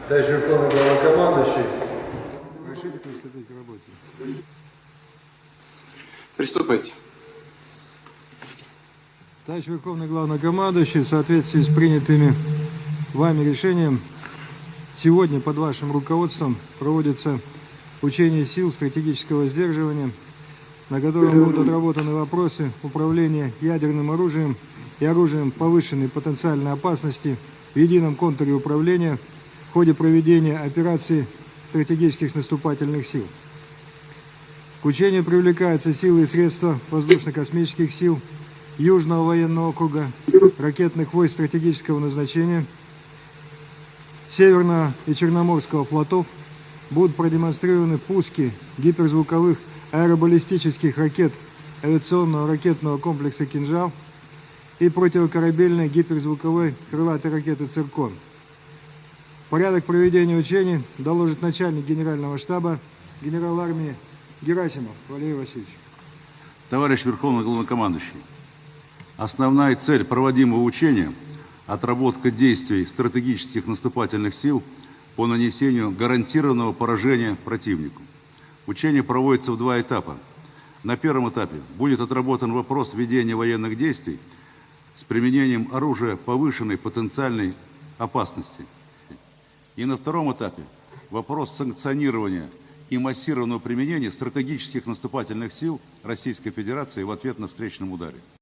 Товарищ Верховный Главнокомандующий. Разрешите приступить к работе? Приступайте. Товарищ Верховный Главнокомандующий, в соответствии с принятыми вами решением, сегодня под вашим руководством проводится учение сил стратегического сдерживания, на котором будут отработаны вопросы управления ядерным оружием и оружием повышенной потенциальной опасности в едином контуре управления в ходе проведения операции стратегических наступательных сил. К учению привлекаются силы и средства воздушно-космических сил, Южного военного округа, ракетных войск стратегического назначения, Северного и Черноморского флотов. Будут продемонстрированы пуски гиперзвуковых аэробаллистических ракет авиационного ракетного комплекса «Кинжал» и противокорабельной гиперзвуковой крылатой ракеты «Циркон». Порядок проведения учений доложит начальник Генерального штаба генерал армии Герасимов Валерий Васильевич. Товарищ Верховный Главнокомандующий, основная цель проводимого учения – отработка действий стратегических наступательных сил по нанесению гарантированного поражения противнику. Учение проводится в два этапа. На первом этапе будет отработан вопрос ведения военных действий с применением оружия повышенной потенциальной опасности. И на втором этапе вопрос санкционирования и массированного применения стратегических наступательных сил Российской Федерации в ответ на встречном ударе.